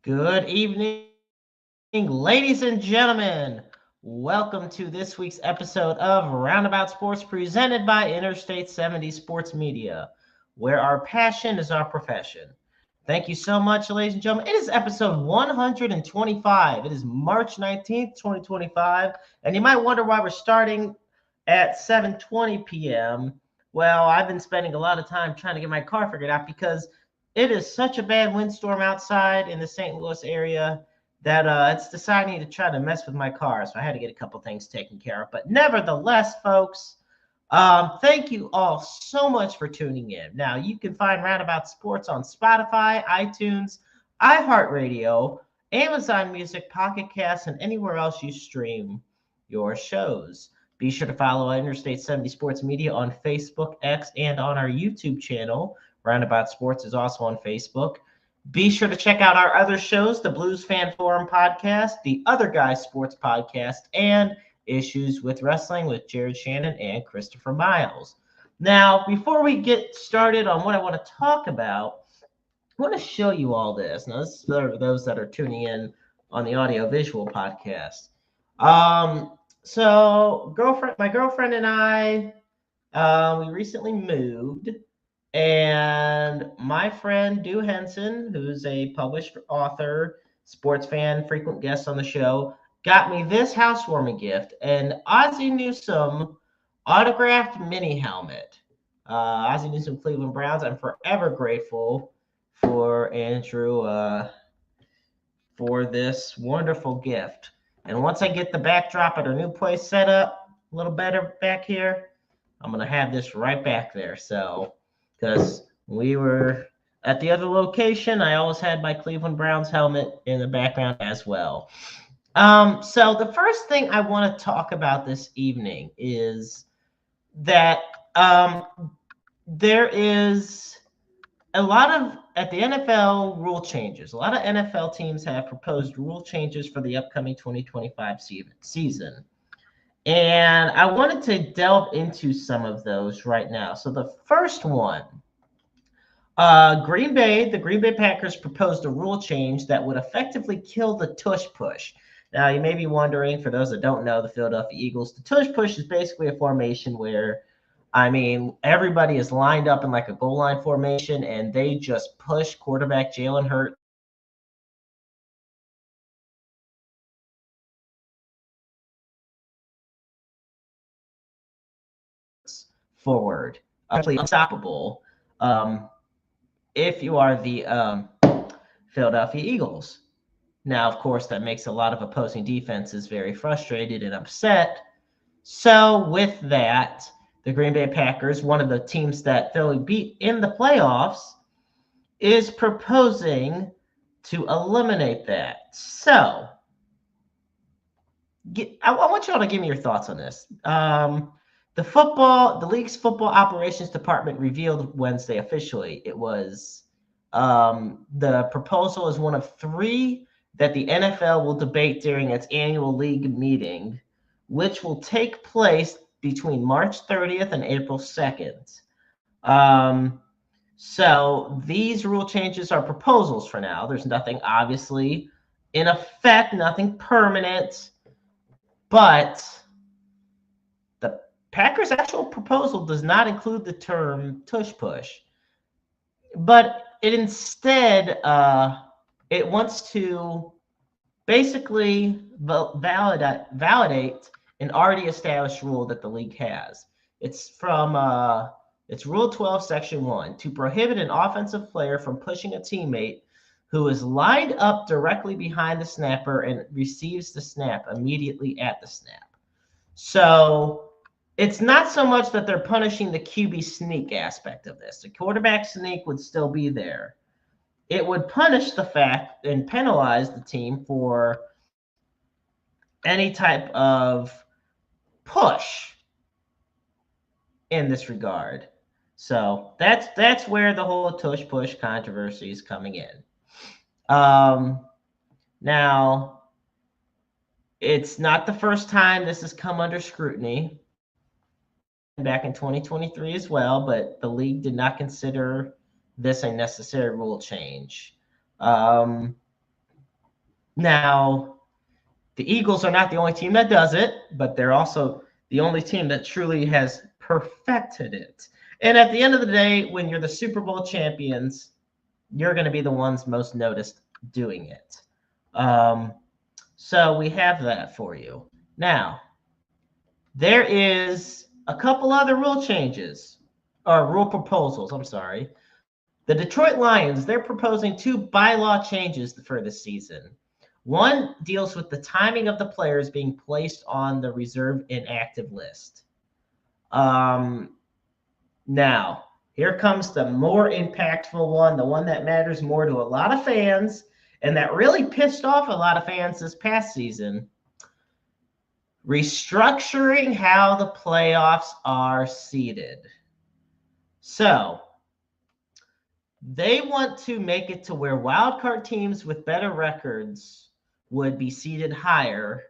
Good evening, ladies and gentlemen. Welcome to this week's episode of Roundabout Sports presented by Interstate 70 Sports Media, where our passion is our profession. Thank you so much, ladies and gentlemen. It is episode 125. It is March 19th, 2025. And you might wonder why we're starting at 7:20 p.m. Well, I've been spending a lot of time trying to get my car figured out because it is such a bad windstorm outside in the St. Louis area that it's deciding to try to mess with my car. So I had to get a couple things taken care of. But nevertheless, folks, thank you all so much for tuning in. Now, you can find Roundabout Sports on Spotify, iTunes, iHeartRadio, Amazon Music, Pocket Casts, and anywhere else you stream your shows. Be sure to follow Interstate 70 Sports Media on Facebook, X, and on our YouTube channel. Roundabout Sports is also on Facebook. Be sure to check out our other shows, the Blues Fan Forum podcast, the Other Guys Sports podcast, and Issues with Wrestling with Jared Shannon and Christopher Miles. Now, before we get started on what I want to talk about, I want to show you all this. Now, this is for those that are tuning in on the audio-visual podcast. So, my girlfriend and I, we recently moved. And my friend Dew Henson, who's a published author, sports fan, frequent guest on the show, got me this housewarming gift, an Ozzie Newsome autographed mini helmet. Ozzie Newsome Cleveland Browns. I'm forever grateful for Andrew for this wonderful gift. And once I get the backdrop at our new place set up a little better back here, I'm going to have this right back there. So, because we were at the other location, I always had my Cleveland Browns helmet in the background as well. So the first thing I want to talk about this evening is that there is a lot of, at the NFL, rule changes. A lot of NFL teams have proposed rule changes for the upcoming 2025 season. And I wanted to delve into some of those right now. So the first one, the Green Bay Packers proposed a rule change that would effectively kill the tush push. Now, you may be wondering, for those that don't know, the Philadelphia Eagles, the tush push is basically a formation where, everybody is lined up in like a goal line formation, and they just push quarterback Jalen Hurts forward, actually unstoppable. If you are the Philadelphia Eagles. Now, of course, that makes a lot of opposing defenses very frustrated and upset. So with that, the Green Bay Packers, one of the teams that Philly beat in the playoffs, is proposing to eliminate that. So I want y'all to give me your thoughts on this. The league's football operations department revealed Wednesday officially the proposal is one of three that the NFL will debate during its annual league meeting, which will take place between March 30th and April 2nd. So these rule changes are proposals for now. There's nothing obviously in effect, nothing permanent, but the Packers' actual proposal does not include the term tush push, but it instead it wants to basically validate an already established rule that the league has. It's from it's Rule 12, Section 1, to prohibit an offensive player from pushing a teammate who is lined up directly behind the snapper and receives the snap immediately at the snap. So it's not so much that they're punishing the QB sneak aspect of this. The quarterback sneak would still be there. It would punish the fact and penalize the team for any type of push in this regard. So that's where the whole tush push controversy is coming in. Now, it's not the first time this has come under scrutiny. Back in 2023 as well, but the league did not consider this a necessary rule change. Now, the Eagles are not the only team that does it, but they're also the only team that truly has perfected it. And at the end of the day, when you're the Super Bowl champions, you're going to be the ones most noticed doing it. So we have that for you. Now, there is a couple other rule changes, or rule proposals, I'm sorry. The Detroit Lions, they're proposing 2 bylaw changes for this season. One deals with the timing of the players being placed on the reserve inactive list. Now, here comes the more impactful one, the one that matters more to a lot of fans, and that really pissed off a lot of fans this past season. Restructuring how the playoffs are seeded. So, they want to make it to where wildcard teams with better records would be seeded higher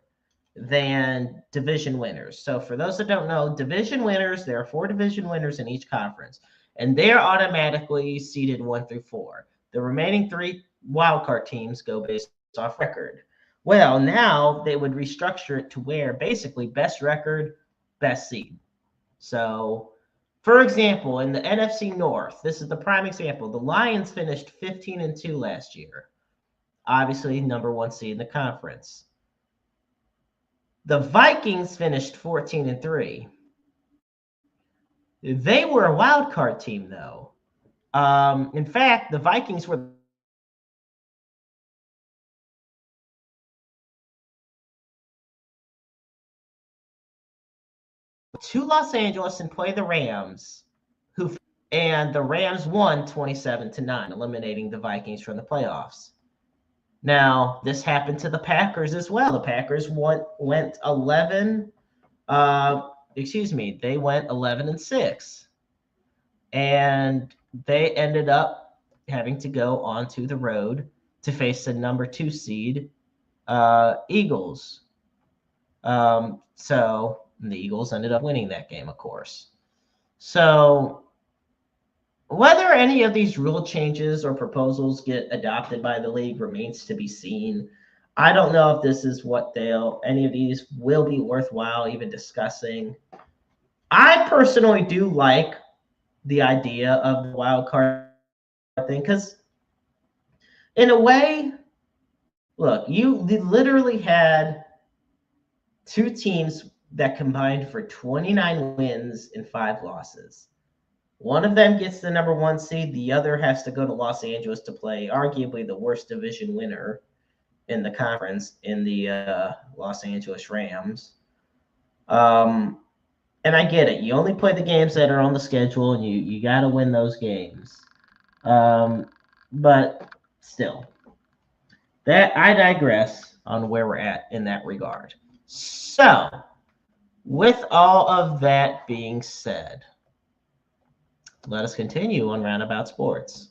than division winners. So for those that don't know, division winners, there are 4 division winners in each conference, and they're automatically seeded 1 through 4. The remaining 3 wildcard teams go based off record. Well, now they would restructure it to where basically best record, best seed. So, for example, in the NFC North, this is the prime example. The Lions finished 15-2 last year. Obviously, number 1 seed in the conference. The Vikings finished 14-3. They were a wild card team, though. In fact, the Vikings were to Los Angeles and play the Rams, and the Rams won 27-9, eliminating the Vikings from the playoffs. Now, this happened to the Packers as well. The Packers went 11. They went 11-6, and they ended up having to go onto the road to face the number 2 seed Eagles. So the Eagles ended up winning that game, of course. So whether any of these rule changes or proposals get adopted by the league remains to be seen. I don't know if this is what any of these will be worthwhile even discussing. I personally do like the idea of the wild card thing because, in a way, look, you literally had 2 teams that combined for 29 wins and 5 losses. One of them gets the number 1 seed. The other has to go to Los Angeles to play arguably the worst division winner in the conference in the Los Angeles Rams. And I get it. You only play the games that are on the schedule, and you got to win those games. But still, that I digress on where we're at in that regard. So, with all of that being said, let us continue on Roundabout Sports.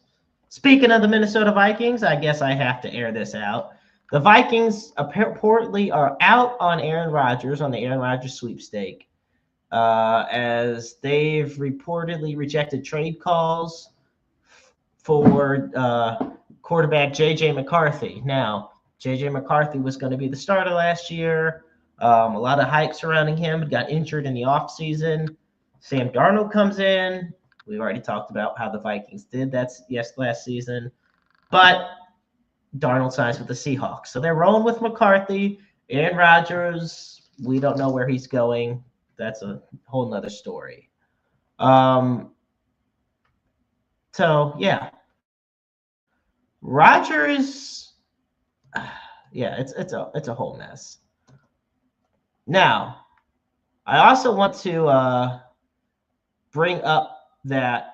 Speaking of the Minnesota Vikings, I guess I have to air this out. The Vikings reportedly are out on Aaron Rodgers on the Aaron Rodgers sweepstake, as they've reportedly rejected trade calls for quarterback J.J. McCarthy. Now, J.J. McCarthy was going to be the starter last year. A lot of hype surrounding him. Got injured in the offseason. Sam Darnold comes in. We've already talked about how the Vikings did that last season. But Darnold signs with the Seahawks. So they're rolling with McCarthy. Aaron Rodgers, we don't know where he's going. That's a whole nother story. So, yeah. Rodgers, yeah, it's a whole mess. Now, I also want to bring up that,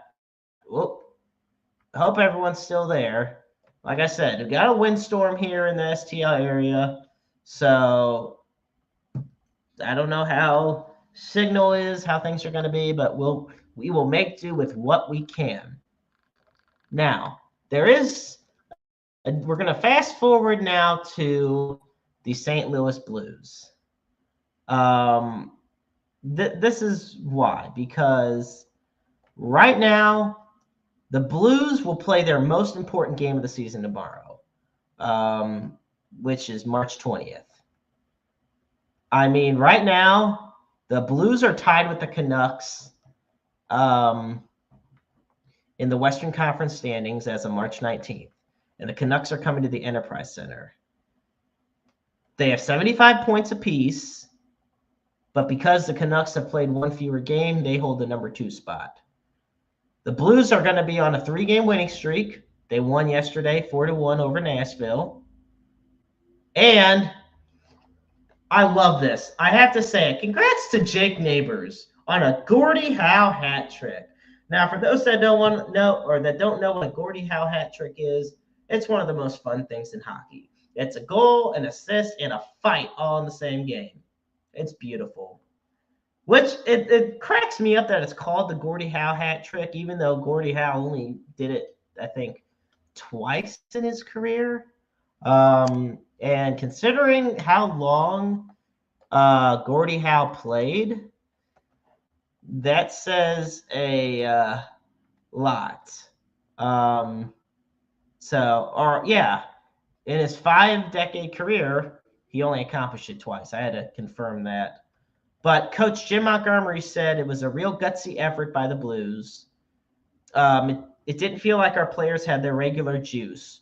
I hope everyone's still there. Like I said, we got a windstorm here in the STL area, so I don't know how signal is, how things are going to be, but we will make do with what we can. Now, we're going to fast forward now to the St. Louis Blues. This is why, because right now, the Blues will play their most important game of the season tomorrow. which is March 20th. I mean, right now, the Blues are tied with the Canucks in the Western Conference standings as of March 19th. And the Canucks are coming to the Enterprise Center. They have 75 points apiece, but because the Canucks have played one fewer game, they hold the number 2 spot. The Blues are going to be on a 3-game winning streak. They won yesterday 4-1 over Nashville. And I love this. I have to say, congrats to Jake Neighbors on a Gordie Howe hat trick. Now, for those that don't want to know or that don't know what a Gordie Howe hat trick is, it's one of the most fun things in hockey. It's a goal, an assist, and a fight all in the same game. It's beautiful. Which it cracks me up that it's called the Gordie Howe hat trick, even though Gordie Howe only did it, I think, twice in his career. And considering how long Gordie Howe played, that says a lot. In his 5-decade career, he only accomplished it twice. I had to confirm that. But Coach Jim Montgomery said it was a real gutsy effort by the Blues. It didn't feel like our players had their regular juice.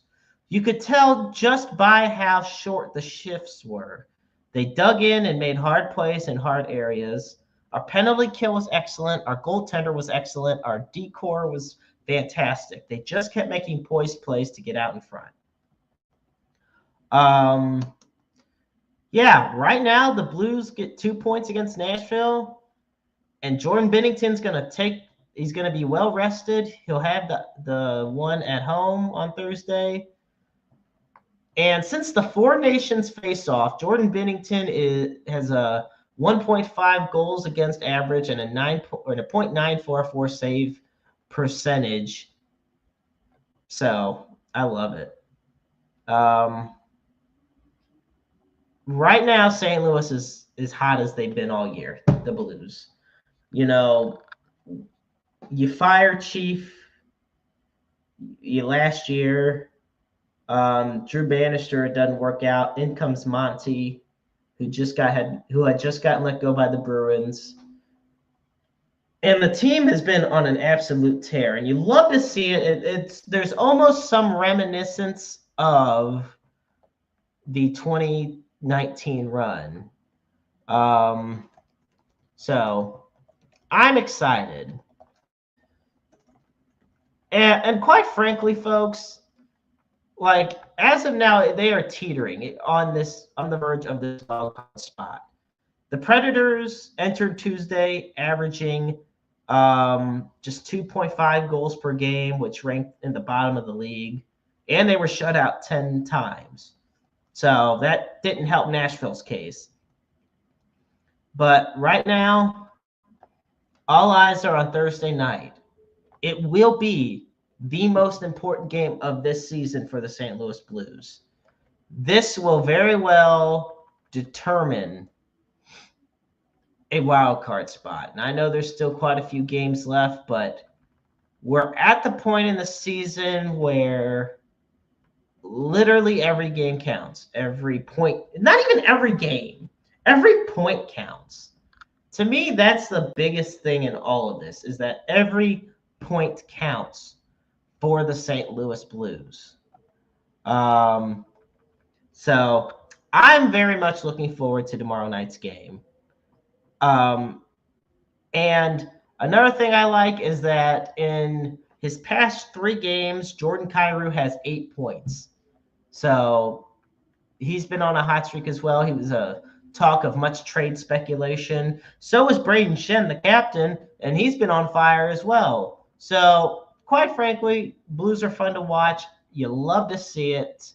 You could tell just by how short the shifts were. They dug in and made hard plays in hard areas. Our penalty kill was excellent. Our goaltender was excellent. Our decor was fantastic. They just kept making poised plays to get out in front. Right now the Blues get 2 points against Nashville, and Jordan Binnington's he's going to be well rested. He'll have the one at home on Thursday. And since the Four Nations face-off, Jordan Binnington has a 1.5 goals against average and a 0.944 save percentage. So I love it. Right now, St. Louis is as hot as they've been all year, the Blues. You know, you fired Chief last year. Drew Bannister, it doesn't work out. In comes Monty, who had just gotten let go by the Bruins. And the team has been on an absolute tear, and you love to see it. There's almost some reminiscence of the 2019 run. So I'm excited. And quite frankly, folks, like as of now, they are teetering on the verge of this wild card spot. The Predators entered Tuesday averaging just 2.5 goals per game, which ranked in the bottom of the league, and they were shut out 10 times. So that didn't help Nashville's case. But right now, all eyes are on Thursday night. It will be the most important game of this season for the St. Louis Blues. This will very well determine a wild card spot. And I know there's still quite a few games left, but we're at the point in the season where literally every game counts. Every point, not even every game, every point counts. To me, that's the biggest thing in all of this, is that every point counts for the St. Louis Blues. So I'm very much looking forward to tomorrow night's game. And another thing I like is that in his past 3 games, Jordan Kyrou has 8 points. So he's been on a hot streak as well. He was a talk of much trade speculation. So is Braden Shen, the captain, and he's been on fire as well. So quite frankly, Blues are fun to watch. You love to see it.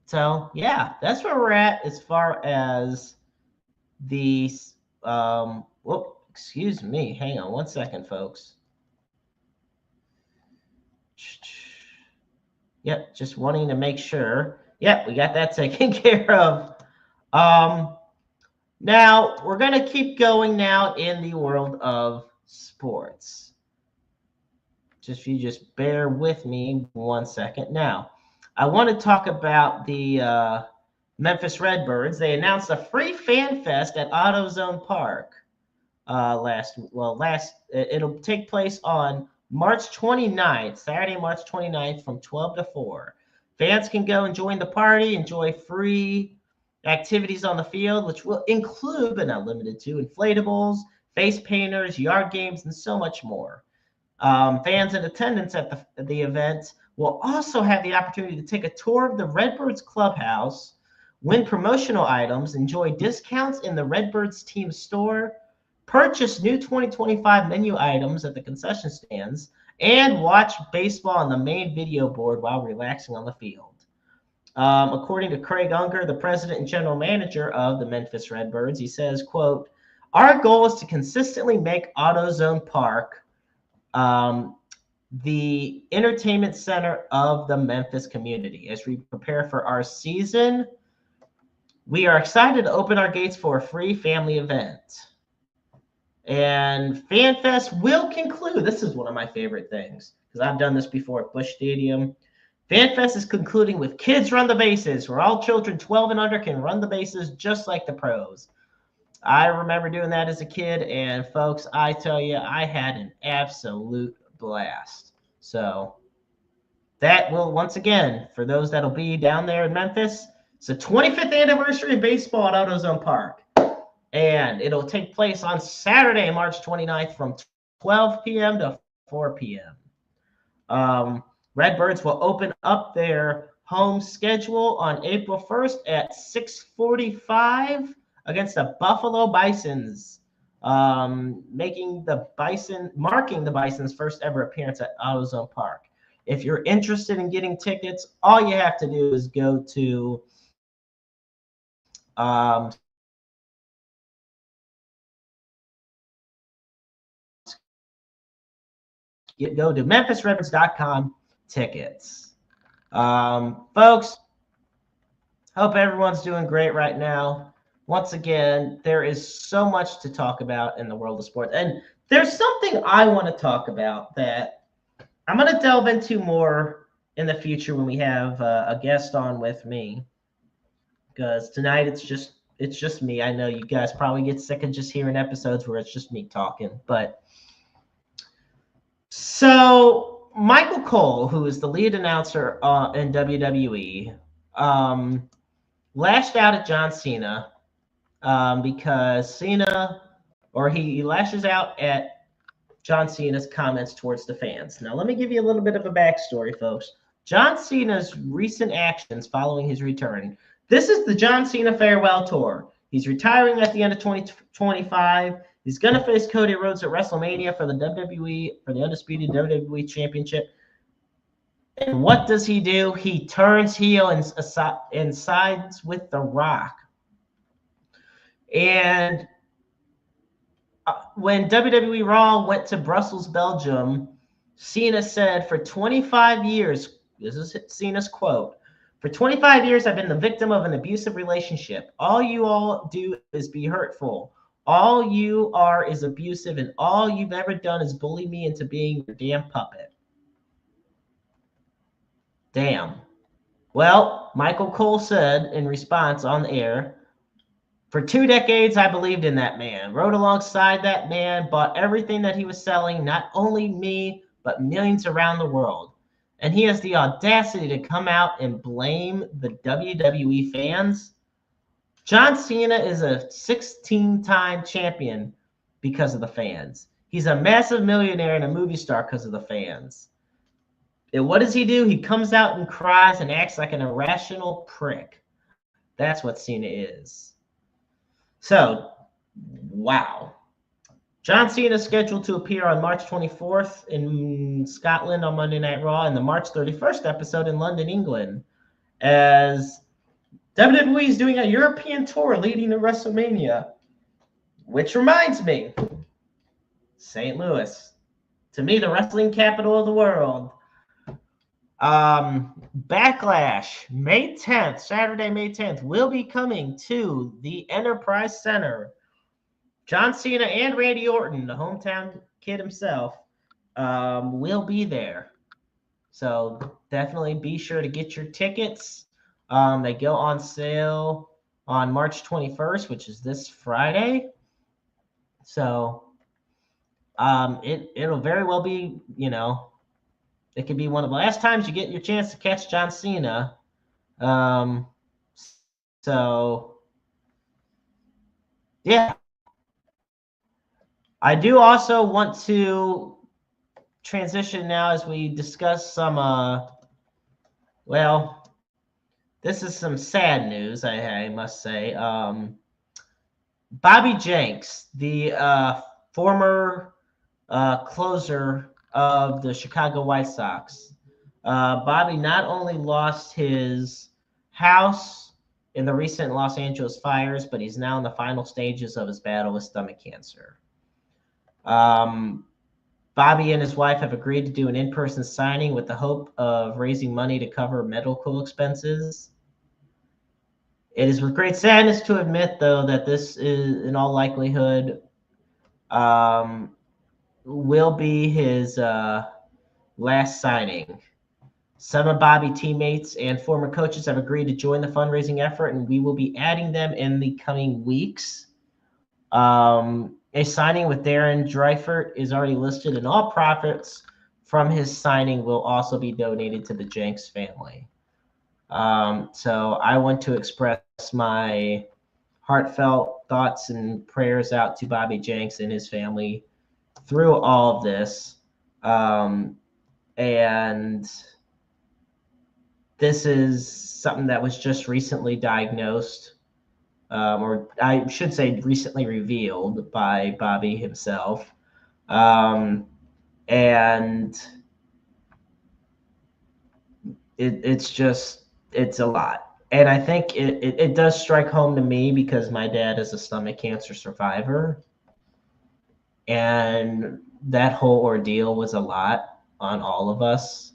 So yeah, that's where we're at as far as the excuse me. Hang on one second, folks. Yep, just wanting to make sure. Yep, we got that taken care of. Now we're going to keep going now in the world of sports. Just bear with me 1 second. Now, I want to talk about the Memphis Redbirds. They announced a free fan fest at AutoZone Park it'll take place on March 29th, Saturday, March 29th from 12 to 4. Fans can go and join the party, enjoy free activities on the field, which will include, but not limited to, inflatables, face painters, yard games, and so much more. Fans in attendance at the event will also have the opportunity to take a tour of the Redbirds clubhouse, win promotional items, enjoy discounts in the Redbirds team store, purchase new 2025 menu items at the concession stands, and watch baseball on the main video board while relaxing on the field. According to Craig Unger, the president and general manager of the Memphis Redbirds, he says, quote, "Our goal is to consistently make AutoZone Park the entertainment center of the Memphis community. As we prepare for our season, we are excited to open our gates for a free family event. And FanFest will conclude." This is one of my favorite things because I've done this before at Busch Stadium. FanFest is concluding with Kids Run the Bases, where all children 12 and under can run the bases just like the pros. I remember doing that as a kid, and folks, I tell you, I had an absolute blast. So that will, once again, for those that'll be down there in Memphis, it's the 25th anniversary of baseball at AutoZone Park. And it'll take place on Saturday, March 29th from 12 p.m. to 4 p.m. Redbirds will open up their home schedule on April 1st at 6:45 against the Buffalo Bisons, marking the Bison's first ever appearance at AutoZone Park. If you're interested in getting tickets, all you have to do is go to go to memphisredbirds.com tickets. Folks, hope everyone's doing great right now. Once again, there is so much to talk about in the world of sports. And there's something I want to talk about that I'm going to delve into more in the future when we have a guest on with me. Because tonight it's just me. I know you guys probably get sick of just hearing episodes where it's just me talking, but so Michael Cole, who is the lead announcer in WWE, lashed out at John Cena because he lashes out at John Cena's comments towards the fans. Now, let me give you a little bit of a backstory, folks. John Cena's recent actions following his return. This is the John Cena farewell tour. He's retiring at the end of 2025. He's going to face Cody Rhodes at WrestleMania for the undisputed WWE Championship. And what does he do? He turns heel and sides with The Rock. And when WWE Raw went to Brussels, Belgium, Cena said, "For 25 years," this is Cena's quote, "For 25 years, I've been the victim of an abusive relationship. All you all do is be hurtful. All you are is abusive, and all you've ever done is bully me into being your damn puppet." Damn. Well, Michael Cole said in response on the air, "For 2 decades, I believed in that man, rode alongside that man, bought everything that he was selling, not only me, but millions around the world. And he has the audacity to come out and blame the WWE fans? John Cena is a 16-time champion because of the fans. He's a massive millionaire and a movie star because of the fans. And what does he do? He comes out and cries and acts like an irrational prick. That's what Cena is." So, wow. John Cena is scheduled to appear on March 24th in Scotland on Monday Night Raw and the March 31st episode in London, England, as WWE is doing a European tour leading to WrestleMania, which reminds me, St. Louis, to me, the wrestling capital of the world. Backlash, May 10th, Saturday, May 10th, will be coming to the Enterprise Center. John Cena and Randy Orton, the hometown kid himself, will be there. So definitely be sure to get your tickets. They go on sale on March 21st, which is this Friday. So it'll very well be, it could be one of the last times you get your chance to catch John Cena. So yeah, I do also want to transition now as we discuss some well, this is some sad news, I must say. Bobby Jenks, the former closer of the Chicago White Sox. Bobby not only lost his house in the recent Los Angeles fires, but he's now in the final stages of his battle with stomach cancer. Bobby and his wife have agreed to do an in-person signing with the hope of raising money to cover medical expenses. It is with great sadness to admit, though, that this is, in all likelihood, will be his last signing. Some of Bobby teammates and former coaches have agreed to join the fundraising effort, and we will be adding them in the coming weeks. A signing with Darren Dreifert is already listed, and all profits from his signing will also be donated to the Jenks family. So I want to express my heartfelt thoughts and prayers out to Bobby Jenks and his family through all of this. And this is something that was just recently diagnosed, or I should say recently revealed by Bobby himself. And it's a lot. And I think it does strike home to me because my dad is a stomach cancer survivor. And that whole ordeal was a lot on all of us.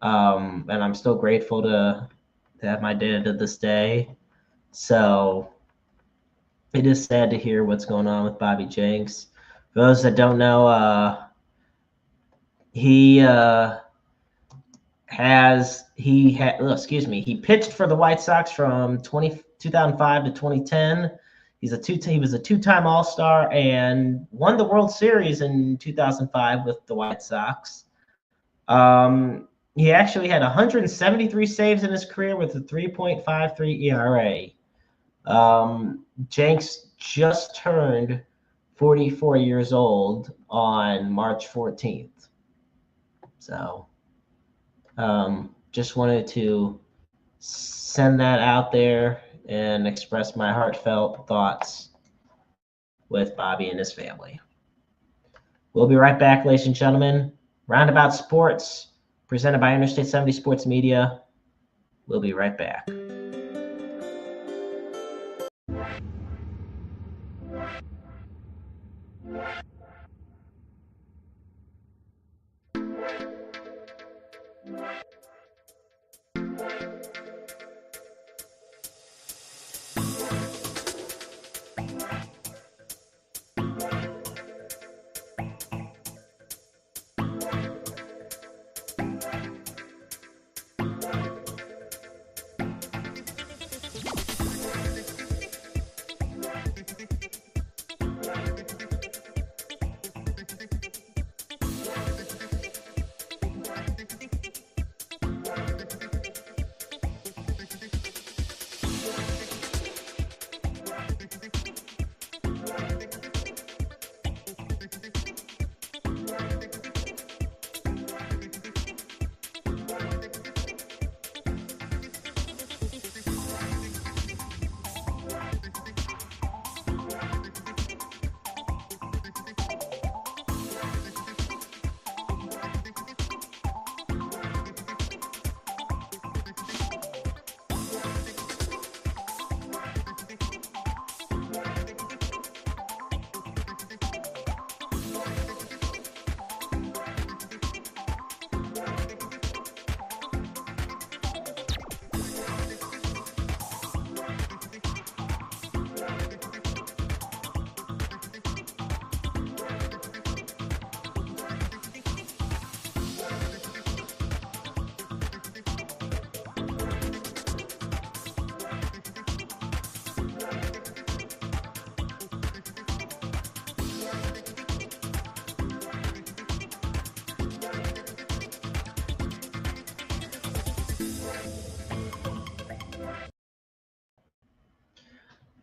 And I'm still grateful to have my dad to this day. So it is sad to hear what's going on with Bobby Jenks. For those that don't know, he pitched for the White Sox from 2005 to 2010. He was a two-time All-Star and won the World Series in 2005 with the White Sox. He actually had 173 saves in his career with a 3.53 ERA. Jenks just turned 44 years old on March 14th. So just wanted to send that out there and express my heartfelt thoughts with Bobby and his family. We'll be right back, ladies and gentlemen. Roundabout Sports, presented by Interstate 70 Sports Media. We'll be right back.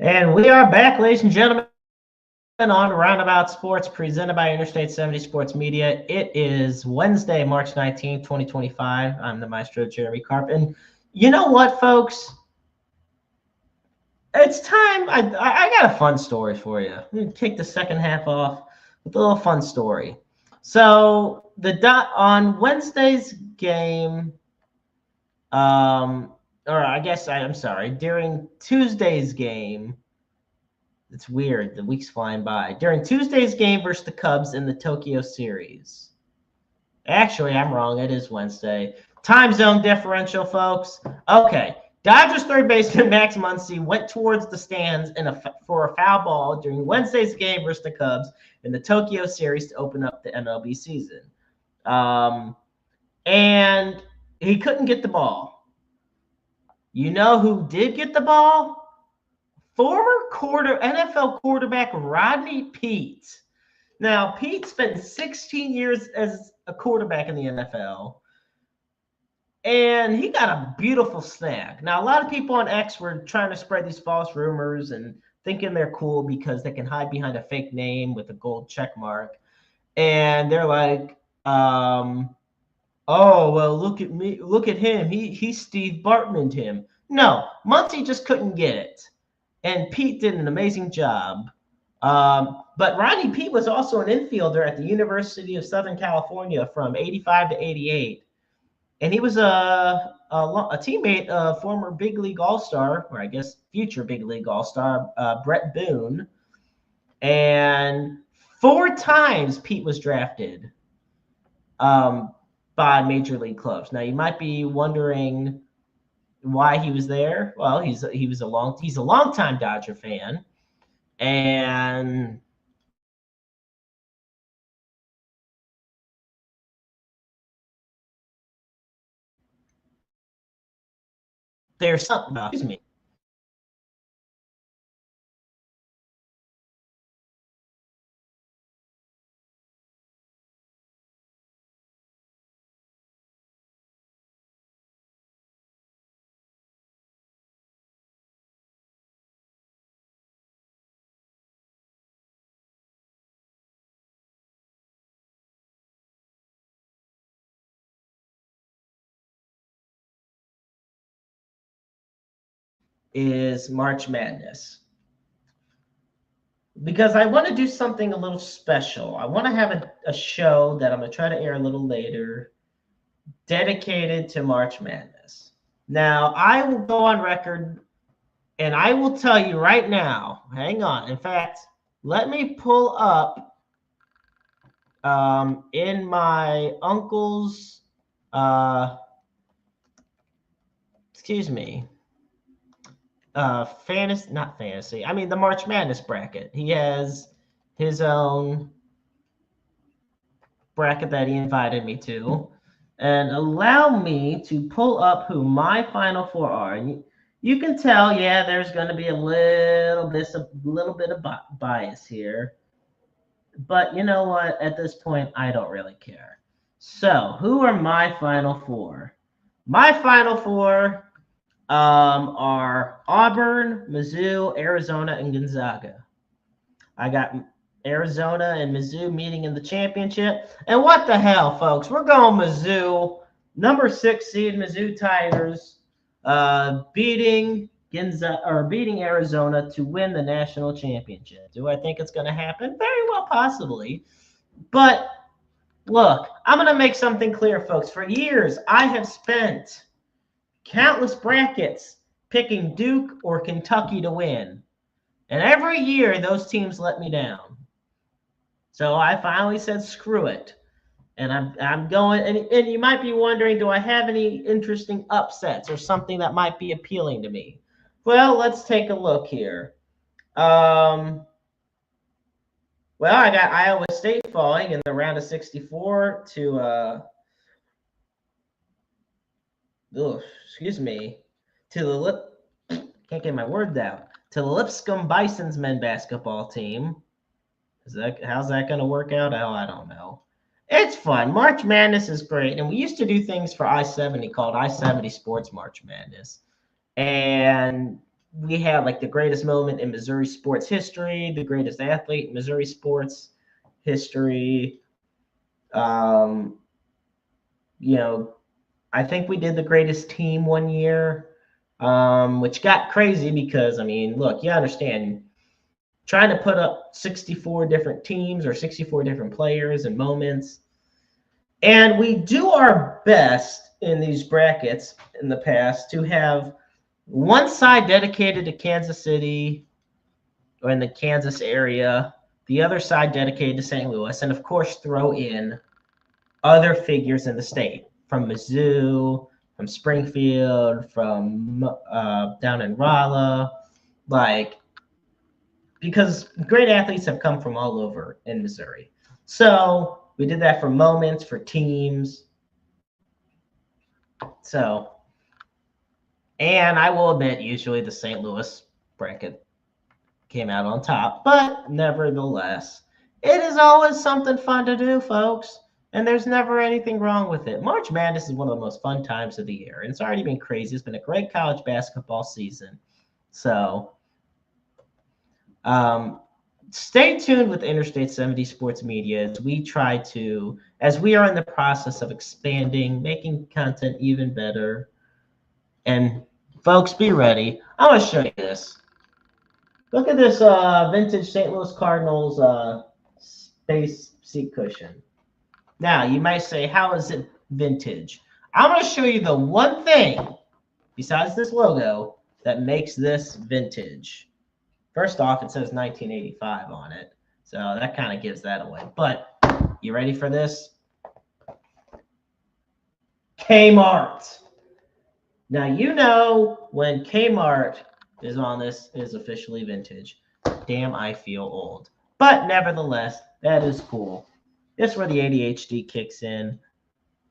And we are back, ladies and gentlemen, on Roundabout Sports, presented by Interstate 70 Sports Media. It is Wednesday, March 19th, 2025. I'm the Maestro Jeremy Karp. And you know what, folks? It's time. I got a fun story for you. I'm going to kick the second half off with a little fun story. So on Wednesday's game, I'm sorry, during Tuesday's game, it's weird. The week's flying by. During Tuesday's game versus the Cubs in the Tokyo series. Actually, I'm wrong. It is Wednesday. Time zone differential, folks. Okay. Dodgers third baseman Max Muncy went towards the stands for a foul ball during Wednesday's game versus the Cubs in the Tokyo series to open up the MLB season. And he couldn't get the ball. You know who did get the ball? Former NFL quarterback Rodney Peete. Now, Pete spent 16 years as a quarterback in the NFL, and he got a beautiful snag. Now, a lot of people on X were trying to spread these false rumors and thinking they're cool because they can hide behind a fake name with a gold check mark. And they're like, oh, well, look at me. Look at him. He Steve Bartman'd him. No, Muncy just couldn't get it. And Pete did an amazing job. But Rodney Peete was also an infielder at the University of Southern California from 85 to 88. And he was a teammate of former big league all-star, or I guess future big league all-star, Brett Boone. And 4 times Pete was drafted by major league clubs. Now, you might be wondering why he was there. Well, he's a longtime Dodger fan, and there's something. Excuse me. Is March Madness. Because I want to do something a little special. I want to have a show that I'm going to try to air a little later dedicated to March Madness. Now, I will go on record and I will tell you right now, hang on. In fact, let me pull up in my uncle's, excuse me, not fantasy. I mean, the March Madness bracket. He has his own bracket that he invited me to, and allow me to pull up who my Final Four are. And you can tell, yeah, there's going to be a little bit of bias here, but you know what? At this point, I don't really care. So, who are my Final Four? My Final Four are Auburn, Mizzou, Arizona, and Gonzaga. I got Arizona and Mizzou meeting in the championship. And what the hell, folks? We're going Mizzou, number 6 seed Mizzou Tigers, beating Arizona to win the national championship. Do I think it's going to happen? Very well, possibly. But look, I'm going to make something clear, folks. For years, I have spent countless brackets picking Duke or Kentucky to win. And every year, those teams let me down. So I finally said, screw it. And I'm going, and you might be wondering, do I have any interesting upsets or something that might be appealing to me? Well, let's take a look here. Well, I got Iowa State falling in the round of 64 to excuse me, can't get my word out, to the Lipscomb Bison's men basketball team. How's that going to work out? Oh, I don't know. It's fun. March Madness is great. And we used to do things for I-70 called I-70 Sports March Madness. And we had like the greatest moment in Missouri sports history, the greatest athlete in Missouri sports history. Um, you know, I think we did the greatest team one year, which got crazy because, I mean, look, you understand, trying to put up 64 different teams or 64 different players and moments. And we do our best in these brackets in the past to have one side dedicated to Kansas City or in the Kansas area, the other side dedicated to St. Louis, and of course, throw in other figures in the state from Mizzou, from Springfield, from down in Rolla, like, because great athletes have come from all over in Missouri. So we did that for moments, for teams. So, and I will admit, usually the St. Louis bracket came out on top, but nevertheless, it is always something fun to do, folks. And there's never anything wrong with it. March Madness is one of the most fun times of the year. And it's already been crazy. It's been a great college basketball season. So stay tuned with Interstate 70 Sports Media as we are in the process of expanding, making content even better. And folks, be ready. I want to show you this. Look at this vintage St. Louis Cardinals space seat cushion. Now, you might say, how is it vintage? I'm going to show you the one thing, besides this logo, that makes this vintage. First off, it says 1985 on it, so that kind of gives that away. But you ready for this? Kmart. Now, you know when Kmart is on this is officially vintage. Damn, I feel old. But nevertheless, that is cool. This is where the ADHD kicks in.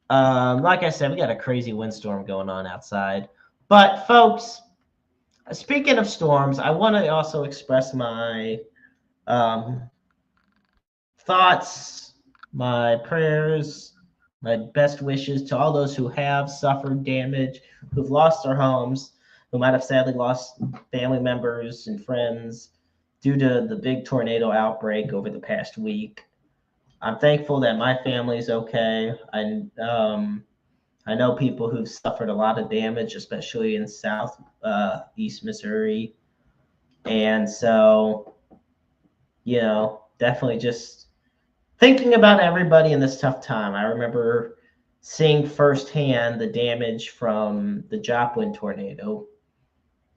Like I said, we got a crazy windstorm going on outside. But folks, speaking of storms, I want to also express my thoughts, my prayers, my best wishes to all those who have suffered damage, who've lost their homes, who might have sadly lost family members and friends due to the big tornado outbreak over the past week. I'm thankful that my family's okay. I know people who've suffered a lot of damage, especially in East Missouri. And so, definitely just thinking about everybody in this tough time. I remember seeing firsthand the damage from the Joplin tornado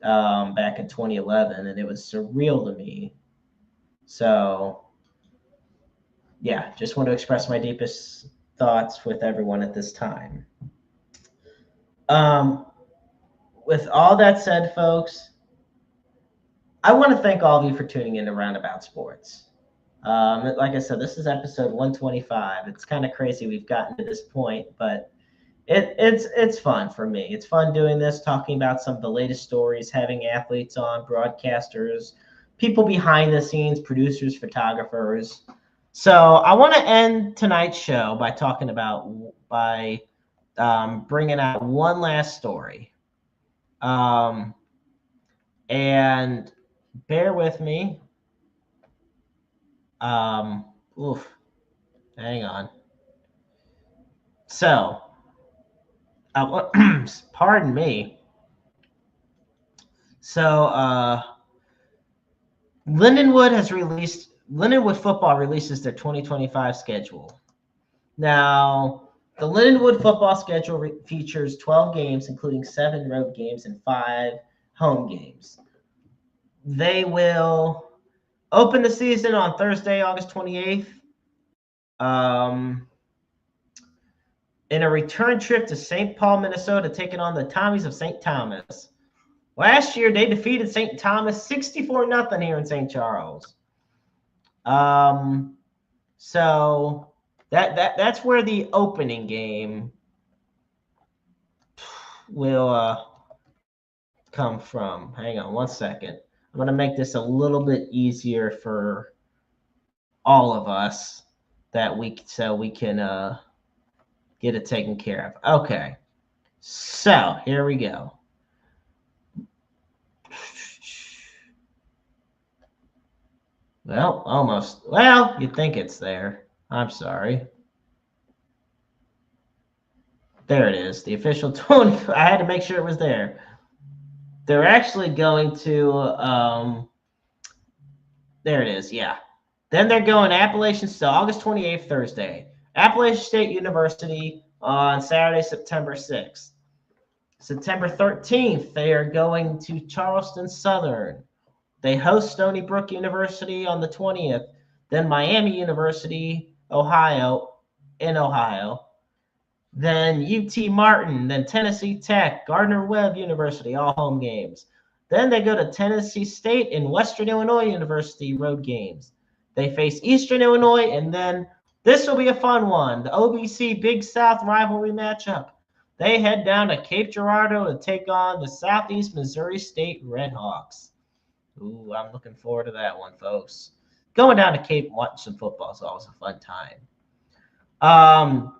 back in 2011, and it was surreal to me. So, yeah, just want to express my deepest thoughts with everyone at this time. With all that said, folks, I want to thank all of you for tuning in to Roundabout Sports. Like I said, this is episode 125. It's kind of crazy we've gotten to this point, but it's fun for me. It's fun doing this, talking about some of the latest stories, having athletes on, broadcasters, people behind the scenes, producers, photographers. So I want to end tonight's show by bringing out one last story. And bear with me. Hang on. So, pardon me. So, Lindenwood football releases their 2025 schedule. Now, the Lindenwood football schedule features 12 games, including 7 road games and 5 home games. They will open the season on Thursday, August 28th. In a return trip to St. Paul, Minnesota, taking on the Tommies of St. Thomas. Last year, they defeated St. Thomas 64-0 here in St. Charles. So that's where the opening game will come from. Hang on one second. I'm going to make this a little bit easier for all of us so we can get it taken care of. Okay. So here we go. Well, almost. Well, you'd think it's there. I'm sorry. There it is. The official 20. I had to make sure it was there. They're actually going to. There it is. Yeah. Then they're going to Appalachian State, August 28th, Thursday. Appalachian State University on Saturday, September 6th. September 13th, they are going to Charleston Southern. They host Stony Brook University on the 20th. Then Miami University, Ohio, in Ohio. Then UT Martin, then Tennessee Tech, Gardner-Webb University, all home games. Then they go to Tennessee State and Western Illinois University road games. They face Eastern Illinois, and then this will be a fun one, the OBC Big South rivalry matchup. They head down to Cape Girardeau to take on the Southeast Missouri State Redhawks. Ooh, I'm looking forward to that one, folks. Going down to Cape and watching some football is always a fun time.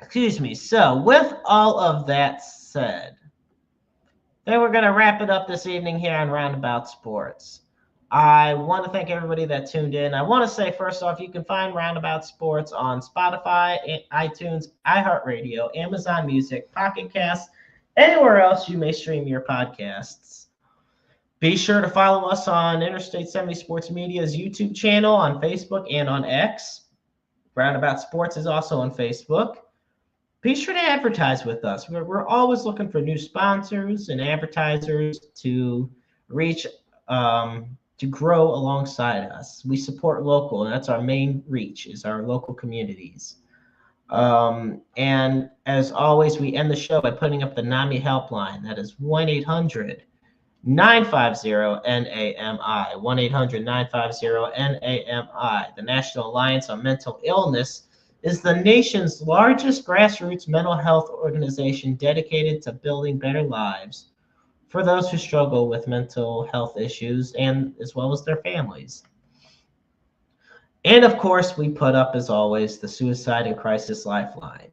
Excuse me. So, with all of that said, then we're going to wrap it up this evening here on Roundabout Sports. I want to thank everybody that tuned in. I want to say, first off, you can find Roundabout Sports on Spotify, iTunes, iHeartRadio, Amazon Music, Pocket Casts, anywhere else you may stream your podcasts. Be sure to follow us on Interstate 70 Sports Media's YouTube channel, on Facebook, and on X. Roundabout Sports is also on Facebook. Be sure to advertise with us. We're always looking for new sponsors and advertisers to reach, to grow alongside us. We support local, and that's our main reach, is our local communities. And as always, we end the show by putting up the NAMI helpline. That is 1-800-950-NAMI, 1-800-950-NAMI. The National Alliance on Mental Illness is the nation's largest grassroots mental health organization dedicated to building better lives for those who struggle with mental health issues and as well as their families. And of course, we put up, as always, the Suicide and Crisis Lifeline.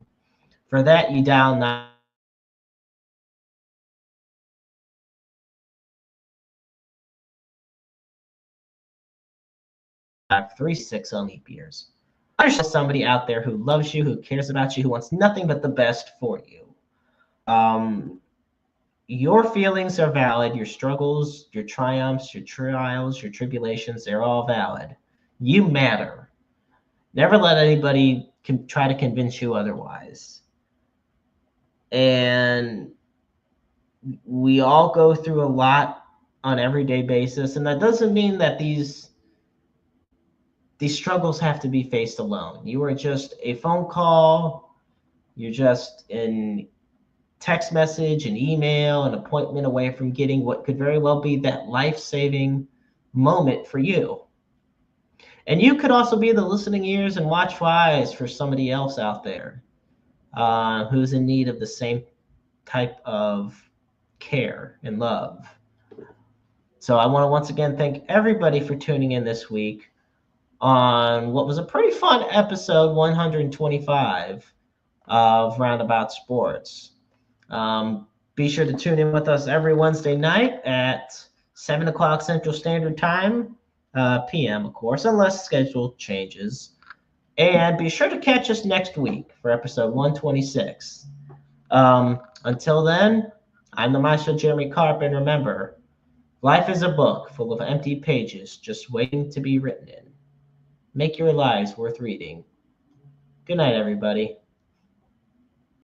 For that, you dial 936 on leap years. There's somebody out there who loves you, who cares about you, who wants nothing but the best for you. Your feelings are valid. Your struggles, your triumphs, your trials, your tribulations, they're all valid. You matter. Never let anybody try to convince you otherwise. And we all go through a lot on an everyday basis, and that doesn't mean that these struggles have to be faced alone. You are just a phone call, you're just in text message, an email, an appointment away from getting what could very well be that life-saving moment for you. And you could also be the listening ears and watchful eyes for somebody else out there who's in need of the same type of care and love. So I want to once again thank everybody for tuning in this week on what was a pretty fun episode 125 of Roundabout Sports. Be sure to tune in with us every Wednesday night at 7 o'clock Central Standard Time, p.m., of course, unless schedule changes. And be sure to catch us next week for episode 126. Until then, I'm the Maestro Jeremy Karp, and remember, life is a book full of empty pages just waiting to be written in. Make your lives worth reading. Good night, everybody.